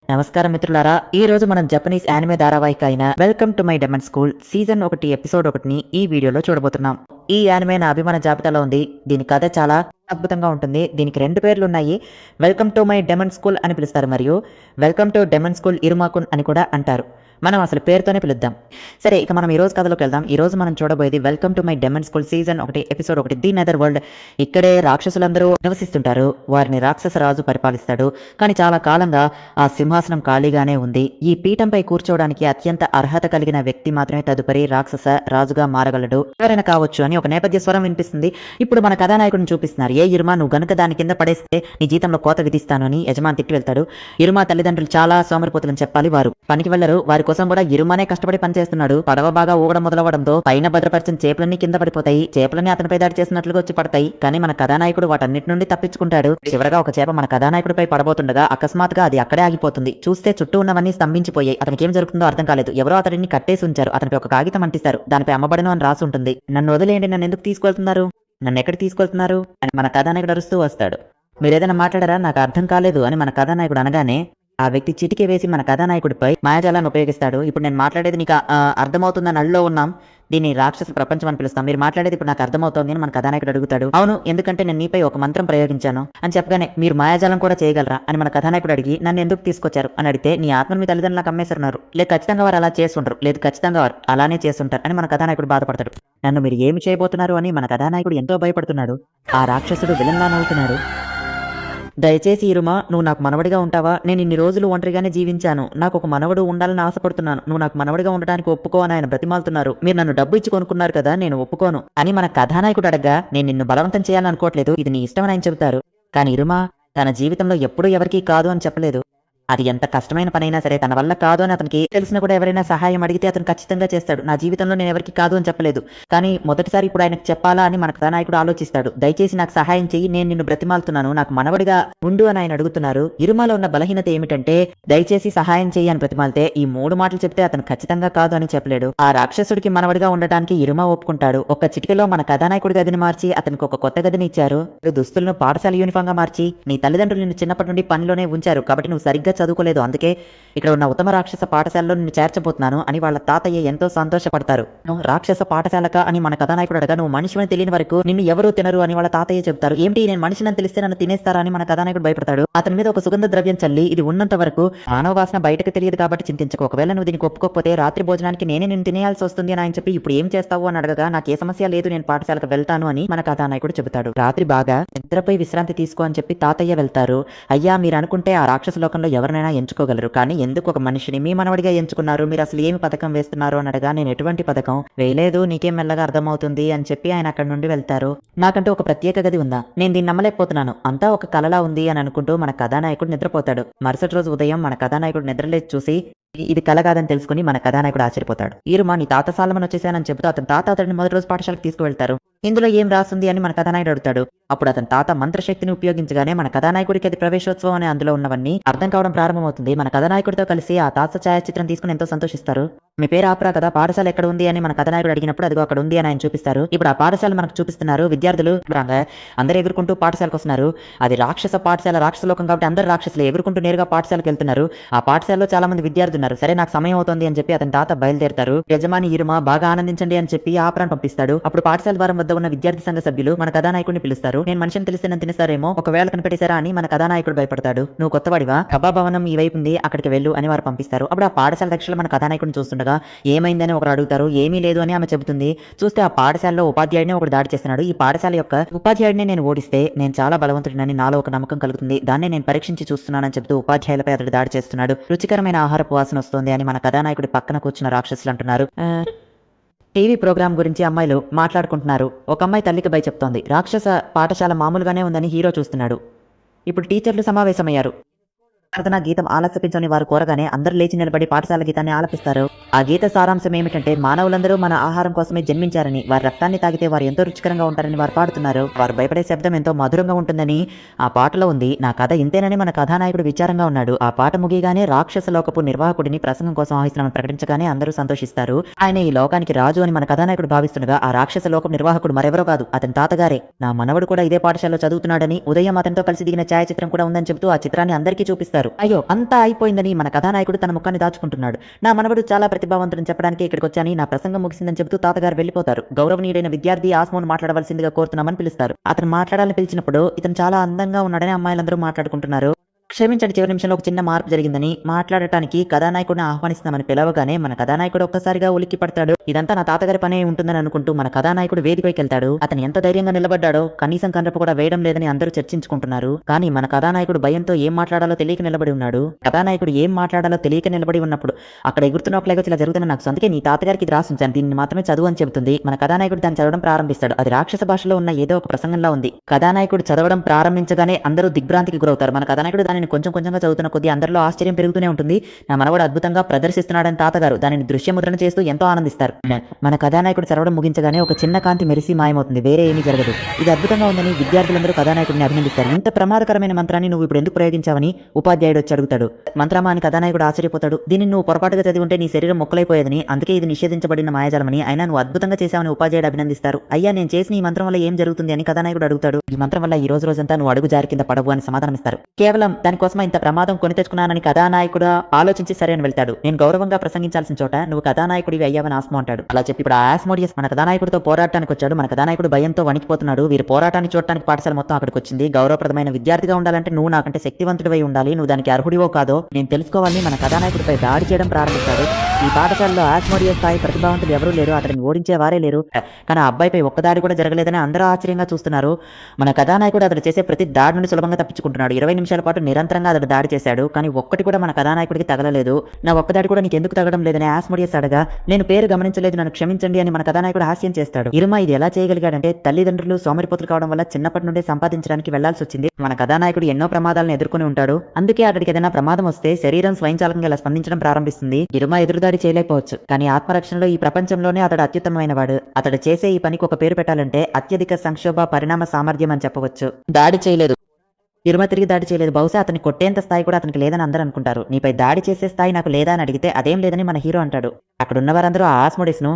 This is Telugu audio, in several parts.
నమస్కారం మిత్రులారా, ఈ రోజు మనం జపనీస్ యానిమే ధారావాహిక అయిన welcome to my demon school season 1 episode 1ని ఈ వీడియోలో చూడబోతున్నాం. ఈ యానిమే నా అభిమాన జాబితాలో ఉంది. దీని కథ చాలా అద్భుతంగా ఉంటుంది. దీనికి 2 పేర్లు ఉన్నాయి. Welcome to my demon school అని పిలుస్తారు మరియు వెల్కమ్ టు డెమన్ స్కూల్ ఇరుమాకున్ అని కూడా అంటారు. మనం అసలు పేరుతోనే పిలుద్దాం. సరే, ఇక మనం ఈ రోజు కథలోకి వెళ్దాం. ఈ రోజు మనం చూడబోయేది welcome to my demon school season 1 episode 1 the Nether world. ఇక్కడే రాక్షసులందరూ నివసిస్తుంటారు. వారిని రాక్షస రాజు పరిపాలిస్తాడు. కానీ చాలా కాలంగా ఆ సింహాసనం ఖాళీగానే ఉంది. ఈ పీఠంపై కూర్చోవడానికి అత్యంత అర్హత కలిగిన వ్యక్తి మాత్రమే తదుపరి రాక్షస రాజుగా మారగలడు. ఎవరైనా కావచ్చు అని ఒక నేపథ్య స్వరం వినిపిస్తుంది. ఇప్పుడు మన కథానాయకుడిని చూపిస్తున్నారు. ఏ ఇరుమా, నువ్వు గనుక దాని కింద పడేస్తే నీ జీతంలో కోత విధిస్తాను అని యజమాని తిట్టి వెళ్తాడు. ఇరుమా తల్లిదండ్రులు చాలా సోమరిపోతులని చెప్పాలి. వారు పనికి వెళ్లరు. వారి కోసం కూడా ఇరుమానే కష్టపడి పనిచేస్తున్నాడు. పడవ బాగా ఊగడం మొదలవడంతో పైన భద్రపరిచిన చేపలన్నీ కింద పడిపోతాయి. చేపలన్నీ అతనిపై దాడి చేసినట్లుగా వచ్చి పడతాయి. కానీ మన కథానాయకుడు వాటన్నిటి నుండి తప్పించుకుంటాడు. చివరగా ఒక చేప మన కథానాయకుడిపై పడబోతుండగా అకస్మాత్తుగా అది అక్కడే ఆగిపోతుంది. చూస్తే చుట్టూ ఉన్నవన్నీ స్తంభించిపోయాయి. అతనికి ఏం జరుగుతుందో అర్థం కాలేదు. ఎవరో అతడిని కట్టేసి ఉంచారు. అతనిపై ఒక కాగితం అంటిస్తారు. దానిపై అమ్మబడను అని రాసి ఉంటుంది. నన్ను వదిలేయండి, నన్ను ఎందుకు తీసుకెళ్తున్నారు, నన్ను ఎక్కడికి తీసుకెళ్తున్నారు అని మన కథానాయకుడు అరుస్తూ వస్తాడు. మీరేదైనా మాట్లాడారా, నాకు అర్థం కాలేదు అని మన కథానాయకుడు అనగానే ఆ వ్యక్తి చిటికే వేసి మన కథానాయకుడిపై మాయాజాలాన్ని ఉపయోగిస్తాడు. ఇప్పుడు నేను మాట్లాడేది నీకు అర్థమవుతుందని అళ్ళలో ఉన్నాం. దీన్ని రాక్షస ప్రపంచం అని పిలుస్తాం. మీరు మాట్లాడేది ఇప్పుడు నాకు అర్థమవుతోంది అని మన కథానాయకుడు అడుగుతాడు. అవును, ఎందుకంటే నేను నీపై ఒక మంత్రం ప్రయోగించాను అని చెప్పగానే మీరు మాయాజాలం కూడా చేయగలరా అని మన కథానాయకుడు అడిగి నన్ను ఎందుకు తీసుకొచ్చారు అని అడిగితే నీ ఆత్మను మీ తల్లిదండ్రులు నాకు అమ్మేస్తున్నారు. లేదు ఖచ్చితంగా వారు అలా చేస్తుంటారు, లేదు ఖచ్చితంగా వారు అలానే చేస్తుంటారు అని మన కథానాయకుడు బాధపడతాడు. నన్ను మీరు ఏమి చేయబోతున్నారు అని మన కథానాయకుడు ఎంతో భయపడుతున్నాడు. ఆ రాక్షసుడు విలన్లా నవ్వుతున్నాడు. దయచేసి ఇరుమా, నువ్వు నాకు మనవడిగా ఉంటావా? నేను ఇన్ని రోజులు ఒంటరిగానే జీవించాను. నాకు ఒక మనవడు ఉండాలని ఆశపడుతున్నాను. నువ్వు నాకు మనవడిగా ఉండడానికి ఒప్పుకో అని ఆయన బ్రతిమాలుతున్నారు. మీరు నన్ను డబ్బు ఇచ్చి కొనుక్కున్నారు కదా, నేను ఒప్పుకోను అని మన కథానాయకుడు అడగ్గా నేను నిన్ను బలవంతం చేయాలని అనుకోవట్లేదు, ఇది నీ ఇష్టమని ఆయన చెబుతారు. కానీ ఇరుమా తన జీవితంలో ఎప్పుడూ ఎవరికీ కాదు అని చెప్పలేదు. అది ఎంత కష్టమైన పనైనా సరే తన వల్ల కాదు అని అతనికి తెలిసిన కూడా ఎవరైనా సహాయం అడిగితే అతను ఖచ్చితంగా చేస్తాడు. నా జీవితంలో నేను ఎవరికి కాదు అని చెప్పలేదు, కానీ మొదటిసారి ఇప్పుడు ఆయనకు చెప్పాలా అని మన కథానాయకుడు ఆలోచిస్తాడు. దయచేసి నాకు సహాయం చెయ్యి, నేను నిన్ను బ్రతిమాలుతున్నాను, నాకు మనవడిగా ఉండు అని ఆయన అడుగుతున్నారు. ఇరుమాలో ఉన్న బలహీనత ఏమిటంటే దయచేసి సహాయం చెయ్యి అని బ్రతిమాలితే ఈ 3 మాటలు చెప్తే అతను ఖచ్చితంగా కాదు అని చెప్పలేడు. ఆ రాక్షసుడికి మనవడిగా ఉండటానికి ఇరుమా ఒప్పుకుంటాడు. ఒక చిటికలో మన కథానాయకుడి గదిని మార్చి అతనికి ఒక కొత్త గదిని ఇచ్చారు. దుస్తులను పాఠశాల యూనిఫామ్ గా మార్చి నీ తల్లిదండ్రులు నిన్ను చిన్నప్పటి నుండి పనిలోనే ఉంచారు కాబట్టి నువ్వు సరిగ్గా చదువుకోలేదు, అందుకే ఇక్కడ ఉన్న ఉత్తమ రాక్షస పాఠశాలలో నిన్ను చేర్చబోతున్నాను అని వాళ్ళ తాతయ్య ఎంతో సంతోషపడతారు. రాక్షస పాఠశాలక అని మన కథానాయకుడు అడగా నువ్వు మనిషిని తెలియని వరకు నిన్ను ఎవరూ తినరు అని వాళ్ళ తాతయ్య చెప్తారు. ఏంటి, నేను మనిషిని తెలిస్తే నన్ను తినేస్తారా అని మన కథానాయకుడు భయపడతాడు. అతని మీద ఒక సుగంధ ద్రవ్యం చల్లి ఇది ఉన్నంత వరకు మానవ వాసన బయటకు తెలియదు కాబట్టి చింతించకు. ఒకవేళ నువ్వు దీనికి ఒప్పుకోకపోతే రాత్రి భోజనానికి నేనే నిన్ను తినేయాల్సి వస్తుంది అని ఆయన చెప్పి ఇప్పుడు ఏం చేస్తావు అని అడగగా నాకు ఏ సమస్య లేదు, నేను పాఠశాలకు వెళ్తాను అని మన కథానాయకుడు చెబుతాడు. రాత్రి బాగా నిద్రపై విశ్రాంతి తీసుకో అని చెప్పి తాతయ్య వెళ్తారు. అయ్యా, మీరు అనుకుంటే ఆ రాక్షస లోకంలో ఎవరినైనా ఎంచుకోగలరు, కానీ ఎందుకు ఒక మనిషిని మీ మనవడిగా ఎంచుకున్నారు, మీరు అసలు ఏమి పథకం వేస్తున్నారు అని అడగా నేను ఎటువంటి పథకం వేయలేదు, నీకేం మెల్లగా అర్థమవుతుంది అని చెప్పి ఆయన అక్కడి నుండి వెళ్తారు. నాకంటూ ఒక ప్రత్యేక గది ఉందా, నేను దీన్ని నమ్మలేకపోతున్నాను, అంతా ఒక కలలా ఉంది అని అనుకుంటూ మన కథానాయకుడు నిద్రపోతాడు. మరుసటి రోజు ఉదయం మన కథానాయకుడు నిద్రలేచి చూసి ఇది కల కాదని తెలుసుకుని మన కథానాయకుడు ఆశ్చర్యపోతాడు. ఈరుమా నీ తాత సాలమని వచ్చేసానని చెబుతూ అతని తాత అతడిని మొదటి రోజు పాఠశాలకు తీసుకువెళ్తారు. ఇందులో ఏం రాస్తుంది అని మన కథానాయుడు అడుగుతాడు. అప్పుడు అతని తాత మంత్రశక్తిని ఉపయోగించగానే మన కథానాయకుడికి అది ప్రవేశోత్సవం అని అందులో ఉన్నవన్నీ అర్థం కావడం ప్రారంభమవుతుంది. మన కథానాయకుడితో కలిసి ఆ తాత ఛాయాచిత్రం తీసుకుని ఎంతో సంతోషిస్తారు. మీ పేరు ఆపరా కదా, పాఠశాల ఎక్కడ ఉంది అని మన కథానాయకుడు అడిగినప్పుడు అదిగో అక్కడ ఉంది అని ఆయన చూపిస్తారు. ఇప్పుడు ఆ పాఠశాల మనకు చూపిస్తున్నారు. విద్యార్థులు అందరూ ఎగురుకుంటూ పాఠశాలకు వస్తున్నారు. అది రాక్షస పాఠశాల, రాక్షసలోకం కాబట్టి అందరు రాక్షసులు ఎగురుకుంటూ నేరుగా పాఠశాలకు వెళ్తున్నారు. ఆ పాఠశాలలో చాలా మంది విద్యార్థులు ఉన్నారు. సరే, నాకు సమయం అవుతుంది అని చెప్పి అతని తాత బయలుదేరుతారు. యజమాని ఇరుమా బాగా ఆనందించండి అని చెప్పి ఆపరాన్ని పంపిస్తాడు. అప్పుడు పాఠశాల ద్వారం వద్ద ఉన్న విద్యార్థి సంఘ సభ్యులు మన కథానాయకుడిని పిలుస్తారు. నేను మనిషిని తెలిస్తే నన్ను తినేస్తారేమో, ఒకవేళ కనిపెట్టేశారా అని మన కథానాయకుడు భయపడతాడు. నువ్వు కొత్తవాడివా, సభాభవనం ఈ వైపు ఉంది, అక్కడికి వెళ్ళు అని వారు పంపిస్తారు. అప్పుడు ఆ పాఠశాల దక్షిణ మన కథానాయకుడిని చూస్తుండగా ఏమైందని ఒకరు అడుగుతారు. ఏమీ లేదు అని ఆమె చెబుతుంది. చూస్తే ఆ పాఠశాలలో ఉపాధ్యాయుడిని ఒకడు దాడి చేస్తున్నాడు. ఈ పాఠశాల యొక్క ఉపాధ్యాయుడిని నేను ఓడిస్తే నేను చాలా బలవంతుడినని నాలో ఒక నమ్మకం కలుగుతుంది, దాన్నే నేను పరీక్షించి చూస్తున్నానని చెబుతూ ఉపాధ్యాయులపై అతడు దాడి చేస్తున్నాడు. రుచికరమైన ఆహారపు వాసన వస్తుంది అని మన కథానాయకుడి పక్కన కూర్చున్న రాక్షసులు అంటున్నారు. టీవీ ప్రోగ్రామ్ గురించి అమ్మాయిలు మాట్లాడుకుంటున్నారు. ఒక అమ్మాయి తల్లికి భయ చెప్తోంది. రాక్షస పాఠశాల మామూలుగానే ఉందని హీరో చూస్తున్నాడు. ఇప్పుడు టీచర్లు సమావేశమయ్యారు. ప్రార్థనా గీతం ఆలపించని వారు కోరగానే అందరూ లేచి నిలబడి పాఠశాల గీతాన్ని ఆలపిస్తారు. ఆ గీత సారాంశం ఏమిటంటే మానవులందరూ మన ఆహారం కోసమే జన్మించారని, వారి రక్తాన్ని తాగితే వారు ఎంతో రుచికరంగా ఉంటారని వారు పాడుతున్నారు. వారు భయపడే శబ్దం ఎంతో మధురంగా ఉంటుందని ఆ పాటలో ఉంది. నా కథ ఇంతేనని మన కథానాయకుడు విచారంగా ఉన్నాడు. ఆ పాట ముగియగానే రాక్షస లోకపు నిర్వాహకుడిని ప్రసంగం కోసం ఆహ్వానిస్తున్నామని ప్రకటించగానే అందరూ సంతోషిస్తారు. ఆయన ఈ లోకానికి రాజు అని మన కథానాయకుడు భావిస్తుండగా ఆ రాక్షస లోకం నిర్వాహకుడు మరెవరో కాదు, అతని తాతగారే. నా మనవడు కూడా ఇదే పాఠశాలలో చదువుతున్నాడని, ఉదయం అతనితో కలిసి దిగిన ఛాయాచిత్రం కూడా ఉందని చెబుతూ ఆ చిత్రాన్ని అందరికీ చూపిస్తారు. చెప్తారు. అయ్యో అంతా అయిపోయిందని మన కథానాయకుడు తన ముఖాన్ని దాచుకుంటున్నాడు. నా మనవడు చాలా ప్రతిభావంతుడని చెప్పడానికి ఇక్కడికి వచ్చాని, నా ప్రసంగం ముగిసిందని చెబుతూ తాతగారు వెళ్ళిపోతారు. గౌరవనీయుడైన విద్యార్థి ఆస్మోను మాట్లాడవలసిందిగా కోరుతున్నామని పిలుస్తారు. అతను మాట్లాడాలని పిలిచినప్పుడు ఇతను చాలా అందంగా ఉన్నాడని అమ్మాయిలందరూ మాట్లాడుకుంటున్నారు. క్షమించండి, చివరి నిమిషంలో ఒక చిన్న మార్పు జరిగిందని మాట్లాడటానికి కథానాయకుడిని ఆహ్వానిస్తామని పిలవగానే మన కథానాయకుడు ఒక్కసారిగా ఉలిక్కి పడతాడు. ఇదంతా నా తాతగారి పనే ఉంటుందని అనుకుంటూ మన కథానాయకుడు వేదికపైకి వెళ్తాడు. అతను ఎంత ధైర్యంగా నిలబడ్డాడో, కనీసం కన్నప్ప కూడా వేయడం లేదని అందరూ చర్చించుకుంటున్నారు. కానీ మన కథానాయకుడు భయంతో ఏం మాట్లాడాలో తెలియక నిలబడి ఉన్నాడు. కథానాయకుడు ఏం మాట్లాడాలో తెలియక నిలబడి ఉన్నప్పుడు అక్కడ ఎగురుతున్న ఒక ఇలా జరుగుతున్న నాకు అందుకే నీ తాతగారికి ఇది రాసించాను, దీన్ని మాత్రమే చదువు అని చెబుతుంది. మన కథానాయకుడు దాన్ని చదవడం ప్రారంభిస్తాడు. అది రాక్షస భాషలో ఉన్న ఏదో ఒక ప్రసంగంలా ఉంది. కథానాయకుడు చదవడం ప్రారంభించగానే అందరూ దిగ్భ్రాంతికి గురవుతారు. మన కథానాయకుడు దానిని కొంచెం కొంచెంగా చదువుతున్న కొద్దీ అందరిలో ఆశ్చర్యం పెరుగుతూనే ఉంటుంది. నా మనవడు అద్భుతంగా ప్రదర్శిస్తున్నాడని తాతగారు దానిని దృశ్య ముద్రణ చేస్తూ ఎంతో ఆనందిస్తారు. మన కథానాయకుడు చదవడం ముగించగానే ఒక చిన్న కాంతి మెరిసి మాయమవుతుంది. వేరే ఏమీ జరగదు. ఇది అద్భుతంగా ఉందని విద్యార్థులందరూ కథానాయకుడిని అభినందిస్తారు. ఇంత ప్రమాదకరమైన మంత్రాన్ని నువ్వు ఇప్పుడు ఎందుకు ప్రయోగించావని ఉపాధ్యాయుడు వచ్చి అడుగుతాడు. మంత్రమా అని కథానాయకుడు ఆశ్చర్యపోతాడు. దీన్ని నువ్వు పొరపాటుగా చదివి ఉంటే నీ శరీరం మొక్కలైపోయేదని, అందుకే ఇది నిషేధించబడిన మాయాజాలమని, అయినా నువ్వు అద్భుతంగా చేశావని ఉపాధ్యాయుడు అభినందిస్తారు. అయ్యా నేను చేసిన ఈ మంత్రం వల్ల ఏం జరుగుతుంది అని కథానాయకుడు అడుగుతాడు. ఈ మంత్రం వల్ల ఈ రోజంతా నువ్వు అడుగు జారి కింద పడవు అని సమాధానమిస్తారు. కేవలం దానికోసం ఇంత ప్రమాదం కొని తెచ్చుకున్నానని కథానాయకుడు ఆలోచించి సరే అని వెళ్తాడు. నేను గౌరవంగా ప్రసంగించాల్సిన చోట నువ్వు కథానాయకుడివి అయ్యావని ఆస్మో అంటాడు. అలా చెప్పి ఇప్పుడు ఆస్మోడియస్ మన కథానాయకుడితో పోరాటానికి వచ్చాడు. మన కథానాయకుడు భయంతో వణికిపోతున్నాడు. వీరి పోరాటాన్ని చూడటానికి పాఠశాల మొత్తం అక్కడికి వచ్చింది. గౌరవప్రదమైన విద్యార్థిగా ఉండాలంటే నువ్వు నాకంటే శక్తివంతుడివై ఉండాలి, నువ్వు దానికి అర్హుడివో కాదో నేను తెలుసుకోవాలని మన కథానాయకుడిపై దాడి చేయడం ప్రారంభిస్తాడు. ఈ పాఠశాలలో ఆస్మోడియస్ స్థాయి ప్రతిభావంతులు ఎవరూ లేరు, అతడిని ఓడించే వారే లేరు. కానీ ఆ అబ్బాయిపై ఒక్క దాడి కూడా జరగలేదని అందరూ ఆశ్చర్యంగా చూస్తున్నారు. మన కథానాయకుడు అతడు చేసే ప్రతి దాడి నుండి సులభంగా తప్పించుకుంటున్నాడు. 20 నిమిషాల పాటు నిరంతరంగా అతడు దాడి చేశాడు. కానీ ఒక్కటి కూడా మన కథానాయకుడికి తగలలేదు. నా ఒక్క దాడి కూడా నీకు ఎందుకు తగడం లేదని ఆస్మోడియస్ అడగా, నేను పేరు గమనించలేదు, నన్ను క్షమించండి అని మన కథానాయకుడు హాస్యం చేస్తాడు. ఇరుమా ఇది ఎలా చేయగలిగాడంటే తల్లిదండ్రులు సోమరిపోతులు కావడం వల్ల చిన్నప్పటి నుండే సంపాదించడానికి వెళ్లాల్సి వచ్చింది. మన కథానాయకుడు ఎన్నో ప్రమాదాలను ఎదుర్కొని ఉంటాడు. అందుకే అతడికి ఏదైనా ప్రమాదం వస్తే శరీరం స్వయంచాలకంగా ఇలా స్పందించడం ప్రారంభిస్తుంది. ఇరుమా ఎదురుదాడి చేయలేకపోవచ్చు, కానీ ఆత్మరక్షణలో ఈ ప్రపంచంలోనే అతడు అత్యుత్తమమైన వాడు. అతడు చేసే ఈ పనికి ఒక పేరు పెట్టాలంటే అత్యధిక సంక్షోభ పరిణామ సామర్థ్యం అని చెప్పవచ్చు. దాడి చేయలేదు, ఇరుమ తిరిగి దాడి చేయలేదు. బహుశా అతన్ని కొట్టేంత స్థాయి కూడా అతనికి లేదని అందరూ అనుకుంటారు. నీపై దాడి చేసే స్థాయి నాకు లేదా అని అడిగితే అదేం లేదని మన హీరో అంటాడు. అక్కడ ఉన్న వారందరూ ఆ ఆస్మోడిస్ ను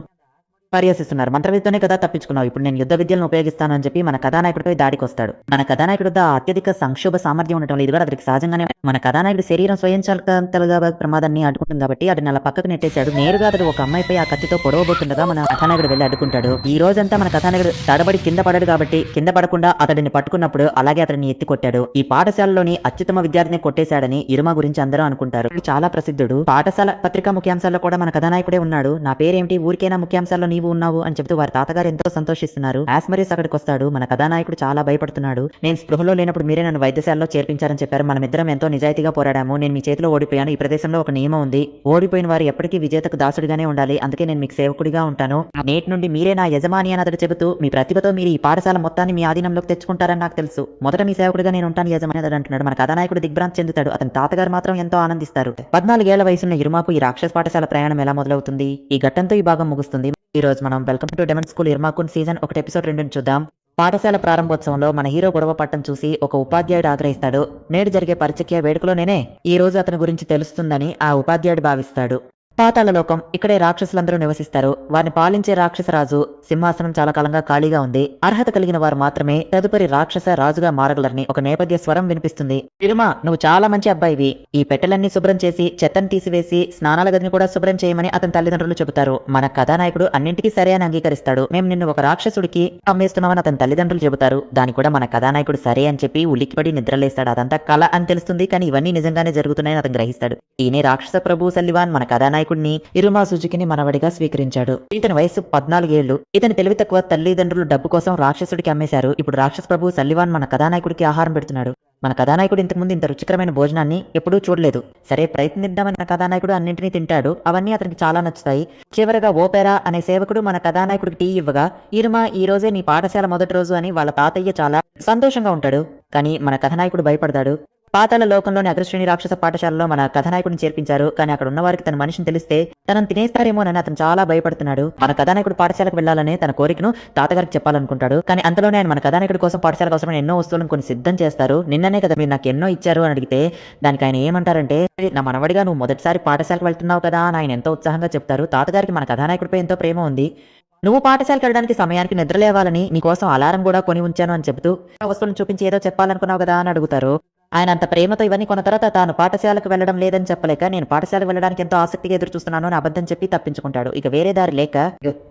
పరిహసిస్తున్నారు. మంత్రవిద్యతోనే కదా తప్పించుకున్నావు, ఇప్పుడు నేను యుద్ధ విద్యలను ఉపయోగిస్తాను అని చెప్పి మన కథానాయకుడిపై దాడికి వస్తాడు. మన కథానాయకుడు అత్యధిక సంక్షోభ సామర్థ్యం ఉండటం వల్ల ఇది కూడా అతనికి సహజంగానే మన కథానాయకుడి శరీరం స్వయంచాలకంగా ప్రమాదాన్ని అడ్డుకుంటుంది కాబట్టి అతను అలా పక్కకు నెట్టేశాడు. నేరుగా అతడు ఒక అమ్మాయిపై ఆ కత్తితో పొడవబోతుండగా మన కథానాయకుడు వెళ్ళి అడ్డుకుంటాడు. ఈ రోజంతా మన కథానాయకుడు తడబడి కింద పడాడు కాబట్టి కింద పడకుండా అతడిని పట్టుకున్నప్పుడు అలాగే అతడిని ఎత్తి కొట్టాడు. ఈ పాఠశాలలోని అత్యుత్తమ విద్యార్థిని కొట్టేశాడని ఇరుమ గురించి అందరూ అనుకుంటారు. చాలా ప్రసిద్ధుడు. పాఠశాల పత్రికా ముఖ్యాంశాల్లో కూడా మన కథానాయకుడే ఉన్నాడు. నా పేరేమిటి, ఊరికైనా ముఖ్యాంశాల్లో నీవు ఉన్నావు అని చెబుతూ వారి తాతగారు ఎంతో సంతోషిస్తున్నారు. ఆస్మోడియస్ అక్కడికి వస్తాడు. మన కథానాయకుడు చాలా భయపడుతున్నాడు. నేను స్పృహలో లేనప్పుడు మీరే నన్ను వైద్యశాలలో చేర్పించారని చెప్పారు. మనమిద్దరం ఎంతో నిజాయితీగా పోరాడాము. నేను మీ చేతిలో ఓడిపోయాను. ఈ ప్రదేశంలో ఒక నియమం ఉంది, ఓడిపోయిన వారు ఎప్పటికీ విజేతకు దాసుడిగానే ఉండాలి. అందుకే నేను మీకు సేవకుడిగా ఉంటాను. నేటి నుండి మీరే నా యజమాని అని అతడు చెబుతూ, మీ ప్రతిభతో మీరు ఈ పాఠశాల మొత్తాన్ని మీ ఆధీనంలోకి తెచ్చుకుంటారని నాకు తెలుసు. మొదట మీ సేవకుడిగా నేను ఉంటాను యజమాని అతడు అంటున్నాడు. మన కథానాయకుడు దిగ్భ్రాంతి చెందుతాడు. అతని తాతగారు మాత్రం ఎంతో ఆనందిస్తారు. 14 ఏళ్ల వయసున్న ఇరుమాకు ఈ రాక్షస పాఠశాల ప్రయాణం ఎలా మొదలవుతుంది, ఈ ఘట్టంతో ఈ భాగం ముగుస్తుంది. ఈ రోజు మనం welcome to demon school Iruma kun season 1 episode 2 చూద్దాం. పాఠశాల ప్రారంభోత్సవంలో మన హీరో గొడవ పట్టం చూసి ఒక ఉపాధ్యాయుడు ఆగ్రహిస్తాడు. నేడు జరిగే పరిచయ వేడుకలో నేనే ఈ రోజు అతని గురించి తెలుస్తుందని ఆ ఉపాధ్యాయుడు భావిస్తాడు. పాతాళ లోకం, ఇక్కడే రాక్షసులందరూ నివసిస్తారు. వారిని పాలించే రాక్షసరాజు సింహాసనం చాలా కాలంగా ఖాళీగా ఉంది. అర్హత కలిగిన వారు మాత్రమే తదుపరి రాక్షస రాజుగా మారగలరని ఒక నేపథ్య స్వరం వినిపిస్తుంది. ఇరుమా, నువ్వు చాలా మంచి అబ్బాయివి. ఈ పెట్టెలన్నీ శుభ్రం చేసి చెత్తను తీసివేసి స్నానాల గదిని కూడా శుభ్రం చేయమని అతని తల్లిదండ్రులు చెబుతారు. మన కథానాయకుడు అన్నింటికీ సరే అని అంగీకరిస్తాడు. మేము నిన్ను ఒక రాక్షసుడికి అమ్మేస్తున్నామని అతని తల్లిదండ్రులు చెబుతారు. దాని కూడా మన కథానాయకుడు సరే అని చెప్పి ఉలిక్కిపడి నిద్రలేస్తాడు. అదంతా కళ అని తెలుస్తుంది, కానీ ఇవన్నీ నిజంగానే జరుగుతున్నాయని అతను గ్రహిస్తాడు. ఈయనే రాక్షస ప్రభు సల్లివాన్ మన కథానాయకుడిని ఇరుమా సుజుకిని మనవడిగా స్వీకరించాడు. ఇతని వయసు 14 ఏళ్లు. ఇతని తెలివి తక్కువ తల్లిదండ్రులు డబ్బు కోసం రాక్షసుడికి అమ్మేశారు. ఇప్పుడు రాక్షస ప్రభు సల్లివాన్ మన కథానాయకుడికి ఆహారం పెడుతున్నాడు. మన కథానాయకుడు ఇంతకుముందు ఇంత రుచికరమైన భోజనాన్ని ఎప్పుడూ చూడలేదు. సరే ప్రయత్నిద్దామని కథానాయకుడు అన్నింటినీ తింటాడు. అవన్నీ అతనికి చాలా నచ్చుతాయి. చివరగా ఓపెరా అనే సేవకుడు మన కథానాయకుడికి టీ ఇవ్వగా, ఇరుమా ఈ రోజే నీ పాఠశాల మొదటి రోజు అని వాళ్ళ తాతయ్య చాలా సంతోషంగా ఉంటాడు. కానీ మన కథానాయకుడు భయపడతాడు. పాతాళ లోకంలోని అగ్రశ్రేణి రాక్షస పాఠశాలలో మన కథానాయకుడిని చేర్పించారు. కానీ అక్కడ ఉన్న వారికి తన మనిషిని తెలిస్తే తనను తినేస్తారేమోనని అతను చాలా భయపడుతున్నాడు. మన కథానాయకుడు పాఠశాలకు వెళ్లాలని తన కోరికను తాతగారికి చెప్పాలనుకుంటాడు. కానీ అంతలోనే ఆయన మన కథానాయకుడి కోసం పాఠశాలకు అవసరమైన ఎన్నో వస్తువులను కొన్ని సిద్ధం చేస్తారు. నిన్ననే కదా మీరు నాకు ఎన్నో ఇచ్చారు అని అడిగితే దానికి ఆయన ఏమంటారంటే, నా మనవడిగా నువ్వు మొదటిసారి పాఠశాలకు వెళ్తున్నావు కదా అని ఆయన ఎంతో ఉత్సాహంగా చెప్తారు. తాతగారికి మన కథానాయకుడిపై ఎంతో ప్రేమ ఉంది. నువ్వు పాఠశాలకు వెళ్ళడానికి సమయానికి నిద్రలేవాలని నీకోసం అలారం కూడా కొని ఉంచాను అని చెబుతూ వస్తువులను చూపించి ఏదో చెప్పాలనుకున్నావు కదా అని అడుగుతారు. ఆయన అంత ప్రేమతో ఇవన్నీ కొన్న తర్వాత తాను పాఠశాలకు వెళ్ళడం లేదని చెప్పలేక నేను పాఠశాలకు వెళ్ళడానికి ఎంతో ఆసక్తిగా ఎదురు చూస్తున్నాను అని అబద్ధం చెప్పి తప్పించుకుంటాడు. ఇక వేరే దారి లేక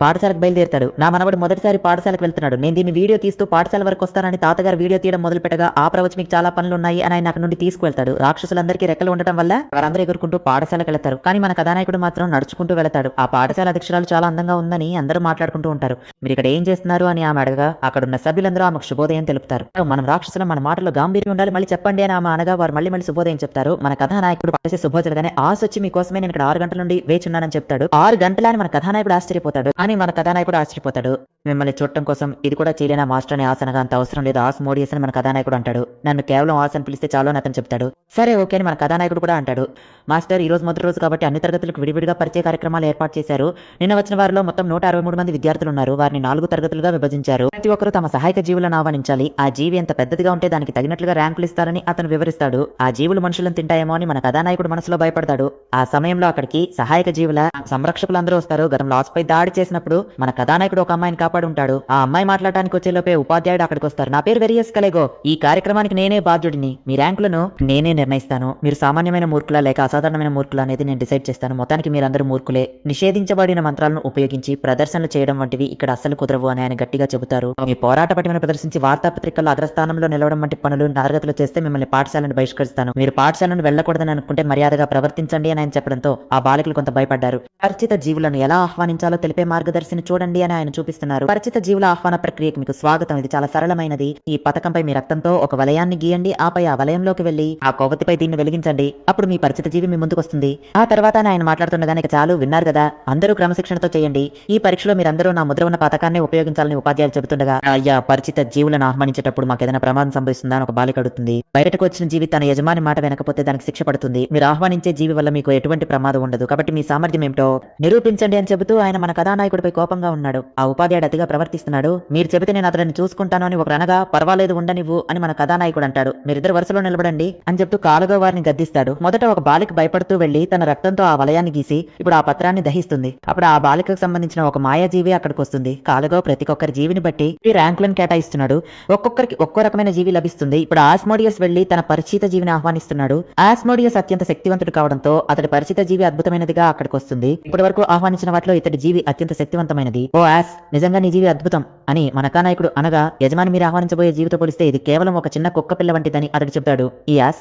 పాఠశాలకు బయలుదేరుతాడు. నా మనవడు మొదటిసారి పాఠశాలకు వెళ్తున్నాడు, నేను దీన్ని వీడియో తీస్తూ పాఠశాల వరకు వస్తానని తాతగారు వీడియో తీయడం మొదలు పెట్టగా ఆ ప్రవచ్ మీకు చాలా పనులు ఉన్నాయి అని ఆయన అక్కడ నుండి తీసుకువెళ్తాడు. రాక్షసులందరికీ రెక్కలు ఉండటం వల్ల వారందరూ ఎగురుకుంటూ పాఠశాలకు వెళ్తారు. కానీ మన కథానాయకుడు మాత్రం నడుచుకుంటూ వెళ్తాడు. ఆ పాఠశాల అధ్యక్షురాలు చాలా అందంగా ఉందని అందరూ మాట్లాడుకుంటూ ఉంటారు. మీరు ఇక్కడ ఏం చేస్తున్నారు అని ఆమె అడగగా అక్కడున్న సభ్యులందరూ ఆమెకు శుభోదయం తెలుపుతారు. మనం రాక్షసులు, మన మాటలో గాంభీర్యం ఉండాలి, మళ్ళీ చెప్పండి అని ఆమె అనగా వారు మళ్ళీ శుభోదయం చెప్తారు. మన కథానాయకుడు పట్టేసి శుభోదయగానే ఆశ వచ్చి మీకోసమే నేను ఇక్కడ 6 గంటల నుండి వేచున్నానని చెప్తాడు. 6 గంటల అని మన కథానాయకుడు ఆశ్చర్యపోతాడు. కానీ మన కథానాయకుడు ఆశ్చర్యపోతాడు. మిమ్మల్ని చూడటం కోసం ఇది కూడా చేయలేనా మాస్టర్ అని ఆశ అనగా అంత అవసరం లేదు, ఆశ మోడియస్ అని మన కథానాయకుడు అంటాడు. నన్ను కేవలం ఆశ అని పిలిస్తే చాలు అని అతను చెప్తాడు. సరే ఓకే అని మన కథానాయకుడు కూడా అంటాడు. మాస్టర్ ఈ రోజు మొదటి రోజు కాబట్టి అన్ని తరగతులకు విడివిడిగా పరిచయ కార్యక్రమాలు ఏర్పాటు చేశారు. నిన్న వచ్చిన వారిలో మొత్తం 163 మంది విద్యార్థులు ఉన్నారు. వారిని 4 తరగతులుగా విభజించారు. ప్రతి ఒక్కరూ తమ సహాయక జీవులను ఆహ్వానించాలి. ఆ జీవి ఎంత పెద్దదిగా ఉంటే దానికి తగినట్లుగా ర్యాంకులు ఇస్తారని అతను వివరిస్తాడు. ఆ జీవులు మనుషులను తింటాయేమో అని మన కథానాయకుడు మనసులో భయపడతాడు. ఆ సమయంలో అక్కడికి సహాయక జీవుల సంరక్షకులందరూ వస్తారు. గతంలో ఆస్పై దాడి చేసినప్పుడు మన కథానాయకుడు ఒక అమ్మాయిని కాపాడు ఉంటాడు. ఆ అమ్మాయి మాట్లాడడానికి వచ్చేలోపే ఉపాధ్యాయుడు అక్కడికి వస్తారు. నా పేరు వెరియస్ కలెగో, ఈ కార్యక్రమానికి నేనే బాధ్యుడిని, మీ ర్యాంకులను నేనే నిర్ణయిస్తాను. మీరు సామాన్యమైన మూర్ఖులా లేక అసాధారణమైన మూర్ఖులా అనేది నేను డిసైడ్ చేస్తాను. మొత్తానికి మీరందరూ మూర్ఖులే. నిషేధించబడిన మంత్రాలను ఉపయోగించి ప్రదర్శనలు చేయడం వంటివి ఇక్కడ అస్సలు కుదరవు అని ఆయన గట్టిగా చెబుతారు. మీ పోరాట పటిమను ప్రదర్శించి వార్తాపత్రికల్లో అగ్రస్థానంలో నిలవడం వంటి పనులు తరగతులు చేస్తే మిమ్మల్ని పాఠశాలను బహిష్కరిస్తాను. మీరు పాఠశాలను వెళ్ళకూడదని అనుకుంటే మర్యాదగా ప్రవర్తించండి అని ఆయన చెప్పడంతో ఆ బాలికలు కొంత భయపడ్డారు. పరిచిత జీవులను ఎలా ఆహ్వానించాలో తెలిపే మార్గదర్శిని చూడండి అని ఆయన చూపిస్తున్నారు. పరిచిత జీవుల ఆహ్వాన ప్రక్రియకు మీకు స్వాగతం. ఇది చాలా సరళమైనది. ఈ పథకంపై మీ రక్తంతో ఒక వలయాన్ని గీయండి. ఆపై ఆ వలయంలోకి వెళ్లి ఆ కొవ్వొత్తిపై దీన్ని వెలిగించండి. అప్పుడు మీ పరిచిత జీవి మీ ముందుకు వస్తుంది. ఆ తర్వాత ఆయన మాట్లాడుతుండగానే చాలు విన్నారు కదా, అందరూ క్రమశిక్షణతో చేయండి. ఈ పరీక్షలో మీరందరూ నా ముద్ర ఉన్న పథకాన్ని ఉపయోగించాలని ఉపాధ్యాయులు చెబుతుండగా అయ్యా పరిచిత జీవులను ఆహ్వానించేటప్పుడు మాకు ఏదైనా ప్రమాదం సంభవిస్తుందా అని ఒక బాలిక అడుగుతుంది. బయటకు వచ్చిన జీవి తన యజమాని మాట వెనకపోతే దానికి శిక్ష పడుతుంది. మీరు ఆహ్వానించే జీవి వల్ల మీకు ఎటువంటి ప్రమాదం ఉండదు. కాబట్టి మీ సామర్థ్యం ఏమిటో నిరూపించండి అని చెబుతూ ఆయన మన కథానాయకుడిపై కోపంగా ఉన్నాడు. ఆ ఉపాధ్యాయుడు అతిగా ప్రవర్తిస్తున్నాడు. మీరు చెబితే నేను అతడిని చూసుకుంటాను అని ఒక అనగా పర్వాలేదు ఉండనివ్వు అని మన కథానాయకుడు అంటాడు. మీరిద్దరు వరుసలో నిలబడండి అని చెప్తూ కాలుగో వారిని గద్దిస్తాడు. మొదట ఒక బాలిక భయపడుతూ వెళ్లి తన రక్తంతో ఆ వలయాన్ని గీసి ఇప్పుడు ఆ పత్రాన్ని దహిస్తుంది. అప్పుడు ఆ బాలికకు సంబంధించిన ఒక మాయాజీవి అక్కడికి వస్తుంది. కాలుగో ప్రతి ఒక్కరి జీవిని బట్టి ఈ ర్యాంకులను కేటాయిస్తున్నాడు. ఒక్కొక్కరికి ఒక్కో రకమైన జీవి లభిస్తుంది. ఇప్పుడు ఆస్మోడియస్ వెళ్లి తన పరిచిత జీవిని ఆహ్వానిస్తున్నాడు. ఆస్మోడియస్ అత్యంత శక్తివంతుడు కావడంతో అతడి పరిచిత జీవి అద్భుతమైనదిగా అక్కడికి వస్తుంది. ఇప్పటి వరకు ఆహ్వానించిన వాటిలో ఇతడి జీవి అత్యంత శక్తివంతమైనది. ఓ ఆస్, నిజంగా నీ జీవి అద్భుతం అని మన కథానాయకుడు అనగా యజమాని మీరు ఆహ్వానించబోయే జీవితో పోలిస్తే ఇది కేవలం ఒక చిన్న కుక్క పిల్ల వంటిదని అతడు చెప్తాడు. ఈ ఆస్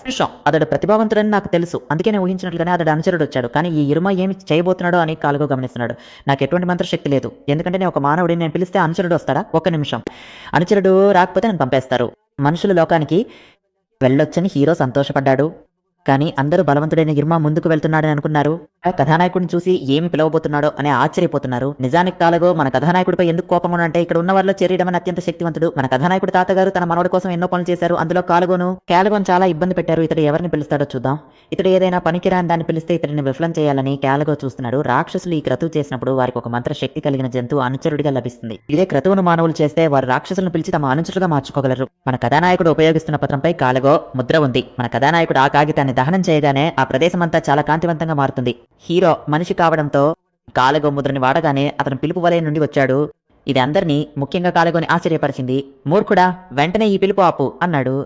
అతడు ప్రతిభావంతుడని నాకు తెలుసు, అందుకే నేను ఊహించినట్లుగానే అతడు అనుచరుడు వచ్చాడు. కానీ ఈ ఇరుమ ఏమి చేయబోతున్నాడో అని కాలుగో గమనిస్తున్నాడు. నాకు ఎటువంటి మంత్రశక్తి లేదు, ఎందుకంటే నేను ఒక మానవుడిని, నేను పిలిస్తే అనుచరుడు వస్తాడా? ఒక్క నిమిషం, అనుచరుడు రాకపోతే నన్ను పంపేస్తారు. మనుషుల లోకానికి వెళ్ళొచ్చని హీరో సంతోషపడ్డాడు. కానీ అందరూ బలవంతుడైన ఇర్మా ముందుకు వెళ్తున్నాడని అనుకున్నారు. ఆ కథానాయకుడిని చూసి ఏమి పిలవబోతున్నాడో అని ఆశ్చర్యపోతున్నారు. నిజానికి కాలగో మన కథానాయకుడిపై ఎందుకు కోపంగా అంటే ఇక్కడ ఉన్న వారిలో చెర్రీడమని అత్యంత శక్తివంతుడు. మన కథానాయకుడు తాతగారు తన మనవడి కోసం ఎన్నో పనులు చేశారు. అందులో కాలగోను చాలా ఇబ్బంది పెట్టారు. ఇతడు ఎవరిని పిలుస్తాడో చూద్దాం. ఇతడు ఏదైనా పనికిరాని దాన్ని పిలిస్తే ఇతడిని విఫలం చేయాలని కాలగో చూస్తున్నాడు. రాక్షసులు ఈ క్రతువు చేసినప్పుడు వారికి ఒక మంత్ర శక్తి కలిగిన జంతువు అనుచరుడిగా లభిస్తుంది. ఇదే క్రతువును మానవులు చేస్తే వారు రాక్షసులను పిలిచి తమ అనుచరుడుగా మార్చుకోగలరు. మన కథానాయకుడు ఉపయోగిస్తున్న పత్రంపై కాలగో ముద్ర ఉంది. మన కథానాయకుడు ఆ కాగితాన్ని దహనం చేయగానే ఆ ప్రదేశం అంతా చాలా కాంతివంతంగా మారుతుంది. హీరో మనిషి కావడంతో కాలగో ముద్రని వాడగానే అతను పిలుపు వలయం నుండి వచ్చాడు. ఇది అందరినీ, ముఖ్యంగా కాలగోని ఆశ్చర్యపరిచింది. మూర్ఖుడా, వెంటనే ఈ పిలుపు ఆపు అన్నాడు.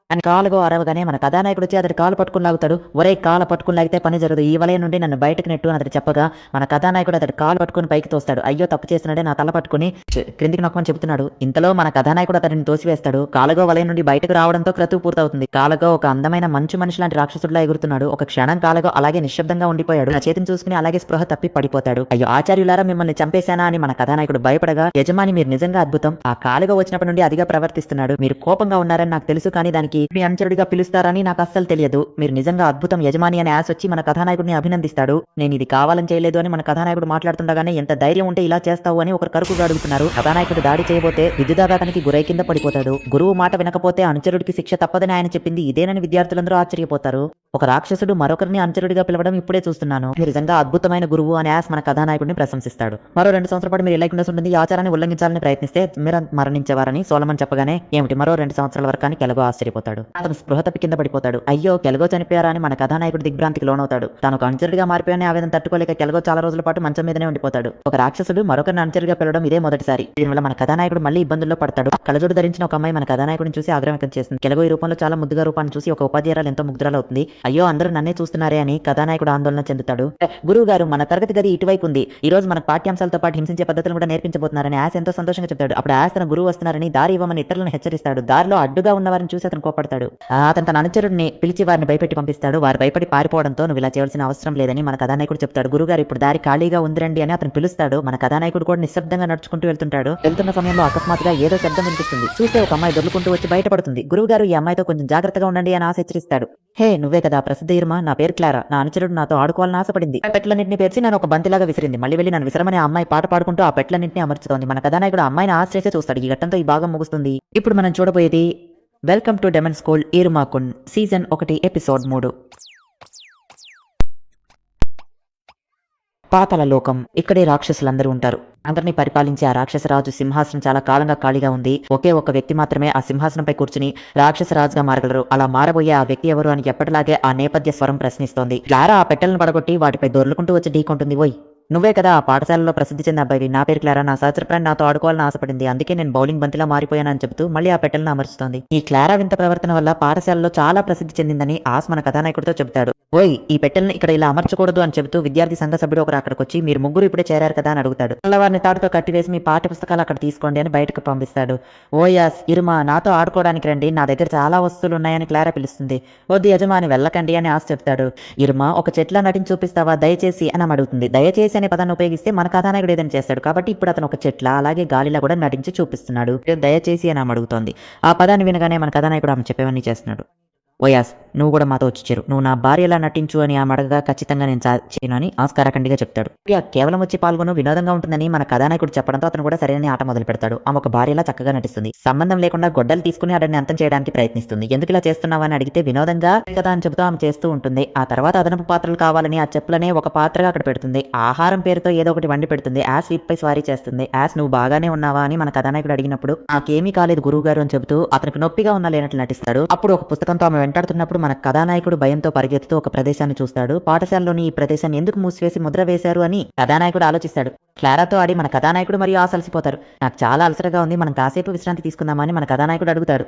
అని కాలుగో అరవగానే మన కథానాయకుడు వచ్చి అతడి కాలు పట్టుకుని లాగుతాడు. ఒరే కాలు పట్టుకుని లాగితే పని జరగదు, ఈ వలయం నుండి నన్ను బయటకు నెట్టు అని అతడు చెప్పగా మన కథానాయకుడు అతడి కాలు పట్టుకుని పైకి తోస్తాడు. అయ్యో తప్పు చేస్తున్నాడే, నా తల పట్టుకుని క్రిందికి నొక్కమని చెబుతున్నాడు. ఇంతలో మన కథానాయకుడు అతడిని తోసివేస్తాడు. కాలుగో వలయం నుండి బయటకు రావడంతో క్రతువు పూర్తవుతుంది. కాలుగో ఒక అందమైన మంచు మనిషి లాంటి రాక్షసుడిలా ఎగురుతున్నాడు. ఒక క్షణం కాలుగో అలాగే నిశ్శబ్దంగా ఉండిపోయాడు. నా చేతిని చూసుకుని అలాగే స్పృహ తప్పి పడిపోతాడు. అయ్యో ఆచార్యులారా, మిమ్మల్ని చంపేశానా అని మన కథానాయకుడు భయపడగా యజమాని మీరు నిజంగా అద్భుతం, ఆ కాలుగో వచ్చినప్పటి నుండి అదిగా ప్రవర్తిస్తున్నాడు. మీరు కోపంగా ఉన్నారని నాకు తెలుసు, కానీ దానికి మీ అనుచరుడిగా పిలుస్తారని నాకు అస్సలు తెలియదు. మీరు నిజంగా అద్భుతం యజమాని అని ఆశ వచ్చి మన కథానాయకుడిని అభినందిస్తాడు. నేను ఇది కావాలని చేయలేదు అని మన కథానాయకుడు మాట్లాడుతుండగానే ఎంత ధైర్యం ఉంటే ఇలా చేస్తావు అని ఒకరు కరుకుగా అడుగుతున్నారు. కథానాయకుడు దాడి చేయబోతే విద్యుదాఘాతానికి గురై కింద పడిపోతాడు. గురువు మాట వినకపోతే అనుచరుడికి శిక్ష తప్పదని ఆయన చెప్పింది ఇదేనని విద్యార్థులందరూ ఆశ్చర్యపోతారు. ఒక రాక్షసుడు మరొకరిని అనుచరుడిగా పిలవడం ఇప్పుడే చూస్తున్నాను. మీరు నిజంగా అద్భుతమైన గురువు అని ఆస్ మన కథానాయకుడిని ప్రశంసిస్తాడు. మరో 2 సంవత్సరాల పాటు మీరు ఇలా ఉంటుంది. ఈ ఆచారాన్ని ఉల్లంఘించాలని ప్రయత్నిస్తే మీరు మరణించేవారని సోలమన్ చెప్పగానే ఏమిటి మరో 2 సంవత్సరాల వరకు అని కెలగో ఆశ్చర్యపోతాడు. ఉంటాడు. అతను స్పృహ తప్పి కింద పడిపోతాడు. అయ్యో కెలగో చనిపోయారా అని మన కథానాయకుడు దిగ్భ్రాంతికి లోనవుతాడు. తాను ఒక అనుచరుడిగా మారిపోయిన ఆవేదన తట్టుకోలేక కెలగో చాలా రోజుల పాటు మంచం మీదనే ఉండిపోతాడు. ఒక రాక్షసుడు మరొకరిని అనుచరుడిగా పిలవడం ఇదే మొదటిసారి. దీనివల్ల మన కథానాయకుడు మళ్ళీ ఇబ్బందుల్లో పడతాడు. కలజోడు ధరించిన ఒక అమ్మాయి మన కథానాయకుడిని చూసి ఆగ్రహం వ్యక్తం చేస్తుంది. కెలగో ఈ రూపంలో చాలా ముద్దుగా రూపాన్ని చూసి ఒక ఉపాధ్యాయురాలు ఎంతో ముగ్ధురాలవుతుంది. అయ్యో అందరూ నన్నే చూస్తున్నారే అని కథానాయకుడు ఆందోళన చెందుతాడు. గురువు గారు మన తరగతి గది ఇటువైపు ఉంది. ఈ రోజు మనకు పాఠ్యాంశాలతో పాటు హింసించే పద్ధతులు కూడా నేర్పించబోతున్నారని యాస్ ఎంతో సంతోషంగా చెప్తాడు. అప్పుడు యాస్ తన గురువు వస్తున్నారని దారి ఇవ్వమని ఇతరులను హెచ్చరిస్తాడు. దారిలో అడ్డుగా ఉన్నవారిని చూసి అతను కోపడతాడు. అతను తన అనుచరుడిని పిలిచి వారిని భయపెట్టి పంపిస్తాడు. వారు భయపడి పారిపోవడంతో నువ్వు ఇలా చేయాల్సిన అవసరం లేదని మన కథానాయకుడు చెప్తాడు. గురుగారు ఇప్పుడు దారి ఖాళీగా ఉందిరండి అని అతను పిలుస్తాడు. మన కథానాయకుడు కూడా నిశ్శబ్దంగా నడుచుకుంటూ వెళ్తుంటాడు. వెళ్తున్న సమయంలో అకస్మాత్తుగా ఏదో శబ్దం వినిపిస్తుంది. చూస్తే ఒక అమ్మాయి దొర్లుకుంటూ వచ్చి బయటపడుతుంది. గురువుగారు ఈ అమ్మాయితో కొంచెం జాగ్రత్తగా ఉండండి అని హెచ్చరిస్తాడు. హే నువ్వే కదా ప్రసిద్ధ ఇర్మా, నా పేరు క్లారా. నా అనుచరుడు నాతో ఆడుకోవాలని ఆశపడింది. ఆ పెట్టలన్నింటినీ పేర్చి నన్ను ఒక బంతిలాగా విసిరింది. మళ్ళీ వెళ్ళి నన్ను విసరమని ఆ అమ్మాయి పాట పాడుకుంటూ ఆ పెట్టలన్నింటినీ అమర్చుతోంది. మన కథానాయకుడు ఆ అమ్మాయిని ఆశ్రయిస్తే చూస్తాడు. ఈ ఘట్టంతో ఈ భాగం ముగుస్తుంది. ఇప్పుడు మనం చూడబోయేది welcome to demon school Iruma kun season 1 episode 3. పాతాళ లోకం. ఇక్కడే రాక్షసులందరూ ఉంటారు. అందరినీ పరిపాలించే ఆ రాక్షసరాజు సింహాసనం చాలా కాలంగా ఖాళీగా ఉంది. ఒకే ఒక్క వ్యక్తి మాత్రమే ఆ సింహాసనంపై కూర్చుని రాక్షసరాజుగా మారగలరు. అలా మారబోయే ఆ వ్యక్తి ఎవరు అని ఎప్పటిలాగే ఆ నేపథ్య స్వరం ప్రశ్నిస్తోంది. క్లారా ఆ పెట్టెలను పడగొట్టి వాటిపై దొర్లుకుంటూ వచ్చి ఢీకొంటుంది. ఓయ్ నువ్వే కదా ఆ పాఠశాలలో ప్రసిద్ధి చెందిన అబ్బాయి. నా పేరు క్లారా. నా సహచరప్రాణి నాతో ఆడుకోవాలని ఆశపడింది. అందుకే నేను బౌలింగ్ బంతిలా మారిపోయానని చెబుతూ మళ్ళీ ఆ పెట్టెలను అమర్చుతోంది. ఈ క్లారా వింత ప్రవర్తన వల్ల పాఠశాలలో చాలా ప్రసిద్ధి చెందిందని ఆస్ మన కథానాయకుడితో చెబుతాడు. ఓయ్ ఈ పెట్టెలను ఇక్కడ ఇలా అమర్చకూడదు అని చెబుతూ విద్యార్థి సంఘ సభ్యుడు ఒకరు అక్కడికి వచ్చి మీరు ముగ్గురు ఇప్పుడే చేరారు కదా అని అడుగుతాడు. వారిని తాడుతో కట్టివేసి మీ పాఠ్య పుస్తకాలు అక్కడ తీసుకోండి అని బయటకు పంపిస్తాడు. ఓయాస్ ఇరుమా నాతో ఆడుకోవడానికి రండి, నా దగ్గర చాలా వస్తువులు ఉన్నాయని క్లారా పిలుస్తుంది. వద్దు యజమాని వెళ్ళకండి అని ఆస్ చెప్తాడు. ఇరుమా ఒక చెట్ల నటిని చూపిస్తావా దయచేసి అని అడుగుతుంది. దయచేసి అనే పదాన్ని ఉపయోగిస్తే మన కథానాయకుడు ఏదైనా చేస్తాడు కాబట్టి ఇప్పుడు అతను ఒక చెట్ల అలాగే గాలిలా కూడా నటించి చూపిస్తున్నాడు. దయచేసి అని అడుగుతోంది. ఆ పదాన్ని వినగానే మన కథానాయకుడు ఆమె చెప్పేవన్నీ చేస్తున్నాడు. ఓయాస్ నువ్వు కూడా మాతో వచ్చి చేరు, నువ్వు నా భార్యలా నటించు అని ఆమె అడగగా ఖచ్చితంగా నేను చేయను అని ఆస్కారకండిగా చెప్తాడు. కేవలం వచ్చి పాల్గొను వినోదంగా ఉంటుందని మన కథానాయకుడు చెప్పడంతో అతను కూడా సరైన ఆట మొదలు పెడతాడు. ఆమె ఒక భార్యలా చక్కగా నటిస్తుంది. సంబంధం లేకుండా గొడ్డలు తీసుకుని అతన్ని అంతం చేయడానికి ప్రయత్నిస్తుంది. ఎందుకు ఇలా చేస్తున్నావా అని అడిగితే వినోదంగా కదా అని చెబుతూ ఆమె చేస్తూ ఉంటుంది. ఆ తర్వాత అదనపు పాత్రలు కావాలని ఆ చెప్పులనే ఒక పాత్రగా అక్కడ పెడుతుంది. ఆహారం పేరుతో ఏదో ఒకటి వండి పెడుతుంది. యాస్ స్వీట్ పై స్వారీ చేస్తుంది. యాస్ నువ్వు బాగానే ఉన్నావా అని మన కథానాయకుడు అడిగినప్పుడు నాకేమీ కాలేదు గురువు గారు అని చెబుతూ అతనికి నొప్పిగా ఉన్నా లేనట్లు నటిస్తాడు. అప్పుడు ఒక పుస్తకంతో ఆమె వెంటాడుతున్నప్పుడు మన కథానాయకుడు భయంతో పరిగెత్తుతూ ఒక ప్రదేశాన్ని చూస్తాడు. పాఠశాలలోని ఈ ప్రదేశాన్ని ఎందుకు మూసివేసి ముద్ర వేశారు అని కథానాయకుడు ఆలోచిస్తాడు. క్లారాతో ఆడి మన కథానాయకుడు మరియు అలసిపోతారు. నాకు చాలా అలసటగా ఉంది, మనం కాసేపు విశ్రాంతి తీసుకుందామని మన కథానాయకుడు అడుగుతాడు.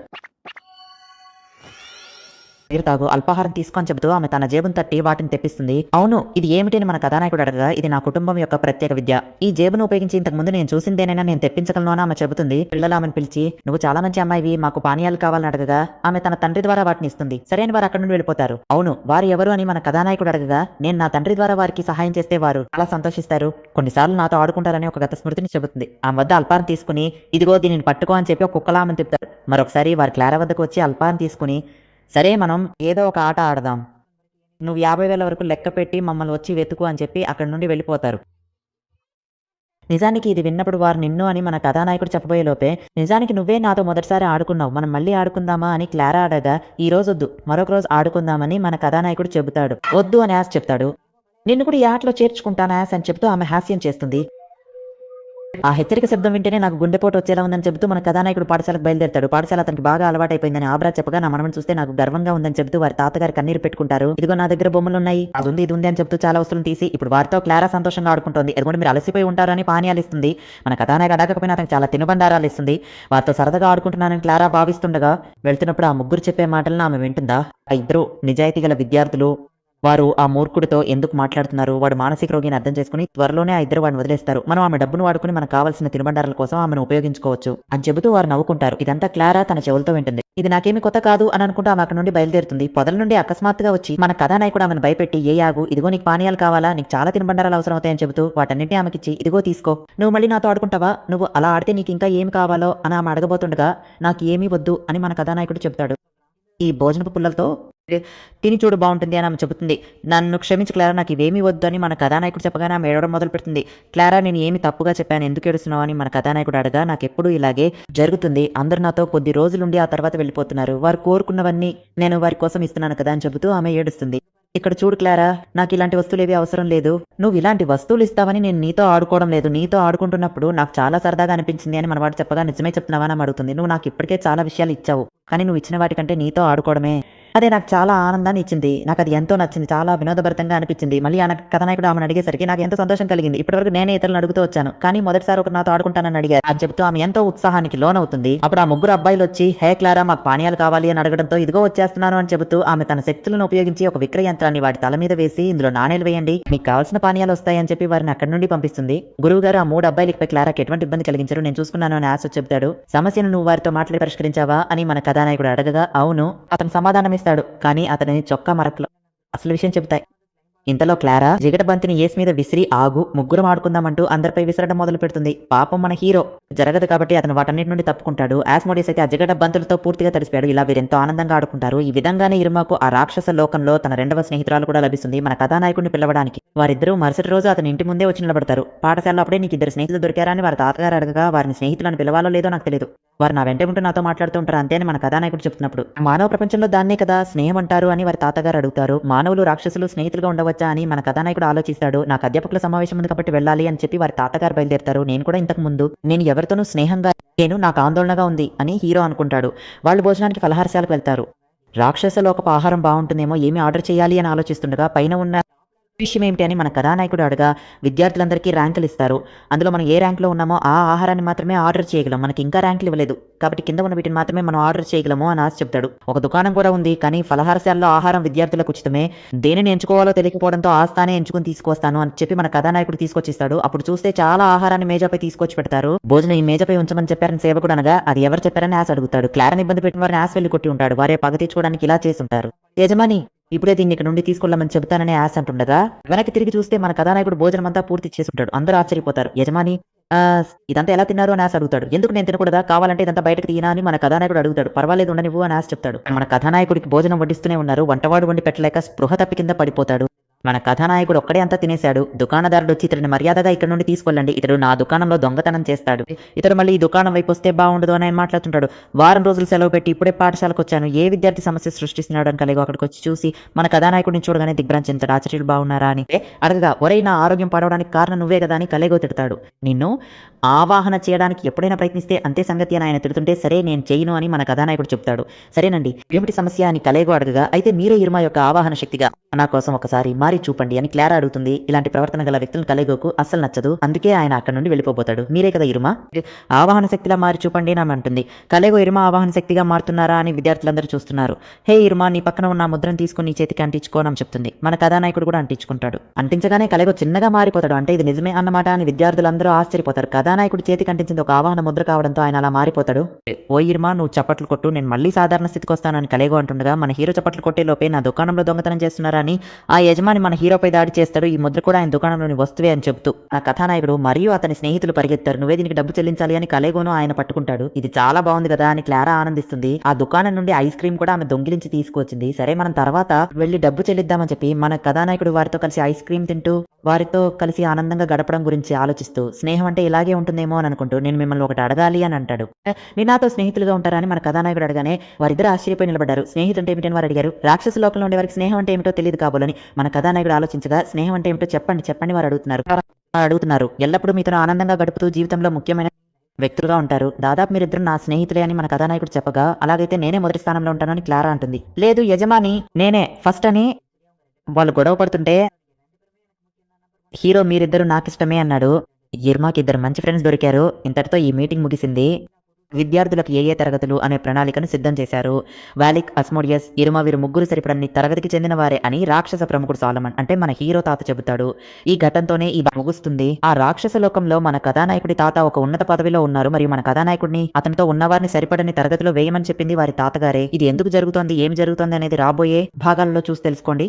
నీరు తాగు, అల్పాహారం తీసుకొని చెబుతూ ఆమె తన జేబును తట్టి వాటిని తెప్పిస్తుంది. అవును ఇది ఏమిటి అని మన కథానాయకుడు అడగగా ఇది నా కుటుంబం యొక్క ప్రత్యేక విద్య. ఈ జేబును ఉపయోగించి ఇంతకు ముందు నేను చూసిందేనైనా నేను తెప్పించగలను అని ఆమె చెబుతుంది. పిల్లలు ఆమెను పిలిచి నువ్వు చాలా మంచి అమ్మాయివి, మాకు పానీయాలు కావాలని అడగగా ఆమె తన తండ్రి ద్వారా వాటిని ఇస్తుంది. సరైన వారు అక్కడి నుండి వెళ్ళిపోతారు. అవును వారు ఎవరు అని మన కథానాయకుడు అడగగా నేను నా తండ్రి ద్వారా వారికి సహాయం చేస్తే వారు చాలా సంతోషిస్తారు, కొన్నిసార్లు నాతో ఆడుకుంటారని ఒక గత స్మృతిని చెబుతుంది. ఆమె వద్ద అల్పారం తీసుకుని ఇదిగో దీనిని పట్టుకో అని చెప్పి ఒక కుక్కలా ఆమెను తిప్పుతారు. మరొకసారి వారు క్లారా వద్దకు వచ్చి అల్పారం తీసుకుని సరే మనం ఏదో ఒక ఆట ఆడదాం, నువ్వు 50,000 వరకు లెక్క పెట్టి మమ్మల్ని వచ్చి వెతుకు అని చెప్పి అక్కడి నుండి వెళ్ళిపోతారు. నిజానికి ఇది విన్నప్పుడు వారు నిన్ను అని మన కథానాయకుడు చెప్పబోయే లోపే నిజానికి నువ్వే నాతో మొదటిసారి ఆడుకున్నావు, మనం మళ్ళీ ఆడుకుందామా అని క్లారా అడగా ఈ రోజు వద్దు మరొక రోజు ఆడుకుందామని మన కథానాయకుడు చెబుతాడు. వద్దు అని యాస్ చెప్తాడు. నిన్ను కూడా ఈ ఆటలో చేర్చుకుంటాను యాస్ అని చెప్తూ ఆమె హాస్యం చేస్తుంది. ఆ హెచ్చరిక శబ్దం వింటేనే నాకు గుండెపోటు వచ్చేలా ఉందని చెబుతూ మన కథానాయకుడు పాఠశాలకు బయలుదేరతాడు. పాఠశాల అతనికి బాగా అలవాటైపోయిందని ఆబ్రా చెప్పగా నా మనమని చూస్తే నాకు గర్వంగా ఉందని చెబుతూ వారి తాతగారి కన్నీరు పెట్టుకుంటారు. ఇదిగో నా దగ్గర బొమ్మలు ఉన్నాయి, అది ఉంది ఇది ఉంది అని చెప్తూ చాలా వస్తువులు తీసి ఇప్పుడు వారితో క్లారా సంతోషంగా ఆడుకుంటోంది. ఎదుగుండి మీరు అలసిపోయి ఉంటారని పానీయాలు ఇస్తుంది. మన కథానాయకుడు అడగకపోయినా అతనికి చాలా తినుబండారాలు ఇస్తుంది. వారితో సరదాగా ఆడుకుంటున్నానని క్లారా భావిస్తుండగా వెళ్తున్నప్పుడు ఆ ముగ్గురు చెప్పే మాటలను ఆమె వింటుందా. ఆ ఇద్దరు నిజాయితీ గల విద్యార్థులు వారు ఆ మూర్ఖుడితో ఎందుకు మాట్లాడుతున్నారు, వాడు మానసిక రోగిని అర్థం చేసుకుని త్వరలోనే ఆ ఇద్దరు వాడిని వదిలేస్తారు. మనం ఆమె డబ్బును వాడుకుని మనకు కావాల్సిన తినుబండారాల కోసం ఆమెను ఉపయోగించుకోవచ్చు అని చెబుతూ వారు నవ్వుకుంటారు. ఇదంతా క్లారా తన చెవులతో వింటుంది. ఇది నాకేమి కొత్త కాదు అని అనుకుంటూ ఆమె అక్కడ నుండి బయలుదేరుతుంది. పొదల నుండి అకస్మాత్తుగా వచ్చి మన కథానాయకుడు ఆమెను భయపెట్టి ఏ యాగు ఇదిగో నీకు పానీయాలు కావాలా, నీకు చాలా తినుబండారాలు అవసరం అవుతాయని చెబుతూ వాటన్నింటినీ ఆమెకిచ్చి ఇదిగో తీసుకో, నువ్వు మళ్ళీ నాతో ఆడుకుంటావా, నువ్వు అలా ఆడితే నీకు ఇంకా ఏమి కావాలో అని ఆమె అడగబోతుండగా నాకు ఏమీ వద్దు అని మన కథానాయకుడు చెప్తాడు. ఈ భోజనపు పుల్లలతో తిని చూడు బాగుంటుంది అని ఆమె చెబుతుంది. నన్ను క్షమించు క్లారా, నాకు ఇవేమీ వద్దు అని మన కథానాయకుడు చెప్పగానే ఆమె ఏడవడం మొదలు పెడుతుంది. క్లారా నేను ఏమి తప్పుగా చెప్పాను, ఎందుకు ఏడుస్తున్నావు అని మన కథానాయకుడు అడగా నాకు ఎప్పుడు ఇలాగే జరుగుతుంది, అందరు నాతో కొద్ది రోజులుండి ఆ తర్వాత వెళ్ళిపోతున్నారు, వారు కోరుకున్నవన్నీ నేను వారి కోసం ఇస్తున్నాను కదా అని చెబుతూ ఆమె ఏడుస్తుంది. ఇక్కడ చూడు క్లారా, నాకు ఇలాంటి వస్తువులు ఏవి అవసరం లేదు, నువ్వు ఇలాంటి వస్తువులు ఇస్తావని నేను నీతో ఆడుకోవడం లేదు, నీతో ఆడుకుంటున్నప్పుడు నాకు చాలా సరదాగా అనిపించింది అని మనవాడు చెప్పగా నిజమే చెప్తున్నావా అని అడుగుతుంది. నువ్వు నాకు ఇప్పటికే చాలా విషయాలు ఇచ్చావు, కానీ నువ్వు ఇచ్చిన వాటికంటే నీతో ఆడుకోవడమే అదే నాకు చాలా ఆనందాన్ని ఇచ్చింది. నాకు అది ఎంతో నచ్చింది. చాలా వినోదభరితంగా అనిపించింది. మళ్ళీ ఆ కథానాయకుడు ఆమెను అడిగేసరికి నాకు ఎంతో సంతోషం కలిగింది. ఇప్పటివరకు నేనే ఇతరులను అడుగుతూ వచ్చాను. కానీ మొదటిసారి ఒకరు నాతో ఆడుకుంటానని అడిగారు అని చెప్తూ ఆమె ఎంతో ఉత్సాహానికి లోనవుతుంది. అప్పుడు ఆ ముగ్గురు అబ్బాయిలు వచ్చి హే క్లారా మాకు పానీయాలు కావాలి అని అడగడంతో ఇదిగో వచ్చేస్తున్నాను అని చెబుతూ ఆమె తన శక్తులను ఉపయోగించి ఒక విక్రయ యంత్రాన్ని వాటి తల మీద వేసి ఇందులో నాణేలు వేయండి మీకు కావాల్సిన పానీయాలు వస్తాయని చెప్పి వారిని అక్కడి నుండి పంపిస్తుంది. గురువు గారు ఆ 3 అబ్బాయిలపై క్లారాకి ఎటువంటి ఇబ్బంది కలిగించారు నేను చూసుకున్నాను అని ఆశ చెప్తాడు. సమస్యను నువ్వు వారితో మాట్లాడి పరిష్కరించావా అని మన కథానాయకుడు అడగగా అవును అతను సమాధానం ఇస్తాడు. కానీ అతని చొక్కా మరకలు అసలు విషయం చెబుతాయి. ఇంతలో క్లారా జిగట బంతిని ఏస్ మీద విసిరి ఆగు ముగ్గురం ఆడుకుందామంటూ అందరిపై విసరడం మొదలు పెడుతుంది. పాపం మన హీరో జరగదు కాబట్టి అతను వాటన్నిటి నుండి తప్పుకుంటాడు. ఆస్మోడియస్ అయితే ఆ జిగట బంతులతో పూర్తిగా తడిసిపోయాడు. ఇలా వీరెంతో ఆనందంగా ఆడుకుంటారు. ఈ విధంగానే ఇరుమాకు ఆ రాక్షస లోకంలో తన 2వ స్నేహితురాలు కూడా లభిస్తుంది మన కథానాయకుడిని పిలవడానికి. వారిద్దరూ మరుసటి రోజు అతని ఇంటి ముందే వచ్చి నిలబడతారు. పాఠశాలలో అప్పుడే నీకు 2 స్నేహితులు దొరికారా అని వారి తాతగారు అడగగా వారిని స్నేహితులను పిలవాలో లేదో నాకు తెలియదు. వారు నా వెంట ఉంటూ నాతో మాట్లాడుతూ ఉంటారు అంతే అని మన కథానాయకుడు చెప్తున్నప్పుడు మానవ ప్రపంచంలో దాన్నే కదా స్నేహం అంటారు అని వారి తాతగారు అడుగుతారు. మానవులు రాక్షసులు స్నేహితులుగా ఉండవచ్చా అని మన కథానాయకుడు ఆలోచిస్తాడు. నాకు అధ్యాపకుల సమావేశం ఉంది కాబట్టి వెళ్ళాలి అని చెప్పి వారి తాతగారు బయలుదేరుతారు. నేను కూడా ఇంతకు ముందు నేను ఎవరితోనూ స్నేహంగా నాకు ఆందోళనగా ఉంది అని హీరో అనుకుంటాడు. వాళ్ళు భోజనానికి ఫలహారశాలకు వెళ్తారు. రాక్షస లోకపు ఆహారం బాగుంటుందేమో ఏమి ఆర్డర్ చేయాలి అని ఆలోచిస్తుండగా పైన ఉన్న విషయం ఏమిటి అని మన కథానాయకుడు అడగా విద్యార్థులందరికీ ర్యాంకులు ఇస్తారు. అందులో మనం ఏ ర్యాంకులో ఉన్నామో ఆ ఆహారాన్ని మాత్రమే ఆర్డర్ చేయగలం. మనకి ఇంకా ర్యాంకులు ఇవ్వలేదు కాబట్టి కింద ఉన్న వీటిని మాత్రమే మనం ఆర్డర్ చేయగలము అని ఆశ చెప్తాడు. ఒక దుకాణం కూడా ఉంది కానీ ఫలహారశాలలో ఆహారం విద్యార్థులకు ఉచితమే. దేనిని ఎంచుకోవాలో తెలియకపోవడంతో ఆ స్థానే ఎంచుకుని తీసుకొస్తాను అని చెప్పి మన కథానాయకుడు తీసుకొచ్చిస్తాడు. అప్పుడు చూస్తే చాలా ఆహారాన్ని మేజపై తీసుకొచ్చి పెడతారు. భోజనం ఈ మేజపై ఉంచమని చెప్పారని సేవకుడు అనగా అది ఎవరు చెప్పారని ఆశ అడుగుతాడు. క్లారని ఇబ్బంది పెట్టిన వారిని ఆశ వెళ్ళి కొట్టి ఉంటాడు. వారే పగ తీర్చుకోవడానికి ఇలా చేస్తుంటారు. యజమాని ఇప్పుడే దీన్ని ఇక్కడ నుండి తీసుకెళ్ళమని చెబుతానని ఆశ అంటుండగా వెనక్కి తిరిగి చూస్తే మన కథానాయకుడు భోజనం అంతా పూర్తి చేసుంటాడు. అందరూ ఆశ్చర్యపోతారు. యజమాని ఇదంతా ఎలా తిన్నారు అని ఆశ అడుగుతాడు. ఎందుకు నేను తినకూడదా కావాలంటే ఇదంతా బయటకు తీయనా అని మన కథానాయకుడు అడుగుతాడు. పర్వాలేదు ఉండనివ్వు అని ఆశ చెప్తాడు. మన కథానాయకుడికి భోజనం వడ్డిస్తూనే ఉన్నారు. వంటవాడు వండి పెట్టలేక స్పృహ తప్పి కింద పడిపోతాడు. మన కథానాయకుడు ఒక్కడే అంతా తినేశాడు. దుకాణదారుడు వచ్చి ఇతడిని మర్యాదగా ఇక్కడ నుండి తీసుకెళ్ళండి ఇతడు నా దుకాణంలో దొంగతనం చేస్తాడు. ఇతడు మళ్ళీ ఈ దుకాణం వైపు వస్తే బాగుండదు అని ఆయన మాట్లాడుతుంటాడు. వారం రోజులు సెలవు పెట్టి ఇప్పుడే పాఠశాలకు వచ్చాను. ఏ విద్యార్థి సమస్య సృష్టిస్తున్నాడు అని కలిగి అక్కడికి వచ్చి చూసి మన కథానాయకుడిని చూడగానే దిగ్భ్రాంతి చెందుతాడు. ఆచార్యులు బాగున్నారా అని అడగగా ఒరే నా ఆరోగ్యం పాడవడానికి కారణం నువ్వే కదా అని కలేగో తిడతాడు. నిన్ను ఆవాహన చేయడానికి ఎప్పుడైనా ప్రయత్నిస్తే అంతే సంగతి అని ఆయన తిడుతుంటే సరే నేను చేయను అని మన కథానాయకుడు చెప్తాడు. సరేనండి ఏమిటి సమస్య అని కలేగో అడగగా అయితే మీరే ఇరుమా యొక్క ఆవాహన శక్తిగా నా కోసం ఒకసారి మారి చూపండి అని క్లారా అడుగుతుంది. ఇలాంటి ప్రవర్తన గల వ్యక్తులను కలేగోకు అస్సలు నచ్చదు. అందుకే ఆయన అక్కడ నుండి వెళ్ళిపోతాడు. మీరే కదా ఇరుమా ఆవాహన శక్తిలా మారి చూపండి అని అంటుంది. కలేగో ఇరుమా ఆవాహన శక్తిగా మారుతున్నారా అని విద్యార్థులందరూ చూస్తున్నారు. హే ఇరుమా నీ పక్కన ఉన్న ముద్రను తీసుకుని నీ చేతికి అంటించుకోనని చెప్తుంది. మన కథానాయకుడు కూడా అంటించుకుంటాడు. అంటించగానే కలేగో చిన్నగా మారిపోతాడు. అంటే ఇది నిజమే అన్నమాట అని విద్యార్థులందరూ ఆశ్చర్యపోతారు. కథానాయకుడు చేతికి అంటించింది ఒక ఆవాహన ముద్ర కావడంతో ఆయన అలా మారిపోతాడు. ఓ ఇరుమా నువ్వు చప్పట్లు కొట్టు నేను మళ్ళీ సాధారణ స్థితికి వస్తానని కలేగో అంటుండగా మన హీరో చప్పట్లు కొట్టే లోపే నా దుకాణంలో దొంగతనం చేస్తున్నారా అని ఆ యజమాని మన హీరోపై దాడి చేస్తాడు. ఈ ముద్ర కూడా ఆయన దుకాణంలోని వస్తువే అని చెప్తూ ఆ కథానాయకుడు మరియు అతని స్నేహితులు పరిగెత్తారు. నువ్వే దీనికి డబ్బు చెల్లించాలి అని కలేగోను ఆయన పట్టుకుంటాడు. ఇది చాలా బాగుంది కదా అని క్లారా ఆనందిస్తుంది. ఆ దుకాణం నుండి ఐస్ క్రీమ్ కూడా ఆమె దొంగిలించి తీసుకొచ్చింది. సరే మనం తర్వాత వెళ్లి డబ్బు చెల్లిద్దామని చెప్పి మన కథానాయకుడు వారితో కలిసి ఐస్ క్రీమ్ తింటూ వారితో కలిసి ఆనందంగా గడపడం గురించి ఆలోచిస్తూ స్నేహం అంటే ఇలాగే ఉంటుందేమో అని అనుకుంటూ నేను మిమ్మల్ని ఒకటి అడగాలి అని అంటాడు. మీరు నాతో స్నేహితులుగా ఉంటారా అని మన కథానాయకుడు అడగానే వారిద్దరు ఆశ్చర్యపోయి నిలబడ్డారు. స్నేహితుడు అంటే ఏమిటని వారు అడిగారు. రాక్షస లోకంలో ఉండే వారికి స్నేహం అంటే ఏమిటో తెలియదు కాబోలని మన కథానాయకుడు ఆలోచించగా స్నేహం అంటే ఏమిటో చెప్పండి వారు అడుగుతున్నారు. ఎల్లప్పుడూ మీతో ఆనందంగా గడుపుతూ జీవితంలో ముఖ్యమైన వ్యక్తులుగా ఉంటారు. దాదాపు మీరిద్దరు నా స్నేహితులే అని మన కథానాయకుడు చెప్పగా అలాగైతే నేనే మొదటి స్థానంలో ఉంటానని క్లారా అంటుంది. లేదు యజమాని నేనే ఫస్ట్ అని వాళ్ళు గొడవ పడుతుంటే హీరో మీరిద్దరు నాకిష్టమే అన్నాడు. ఇర్మాకి 2 మంచి ఫ్రెండ్స్ దొరికారు. ఇంతటితో ఈ మీటింగ్ ముగిసింది. విద్యార్థులకు ఏ తరగతులు అనే ప్రణాళికను సిద్ధం చేశారు. వాలిక్ అస్మోడియస్ ఇరుమా వీరు ముగ్గురు సరిపడని తరగతికి చెందిన వారే అని రాక్షస ప్రముఖుడు సాలమన్ అంటే మన హీరో తాత చెబుతాడు. ఈ ఘటనతోనే ఈ ముగుస్తుంది. ఆ రాక్షస లోకంలో మన కథానాయకుడి తాత ఒక ఉన్నత పదవిలో ఉన్నారు. మరియు మన కథానాయకుడిని అతనితో ఉన్నవారిని సరిపడని తరగతిలో వేయమని చెప్పింది వారి తాతగారే. ఇది ఎందుకు జరుగుతోంది ఏమి జరుగుతోంది అనేది రాబోయే భాగాల్లో చూసి తెలుసుకోండి.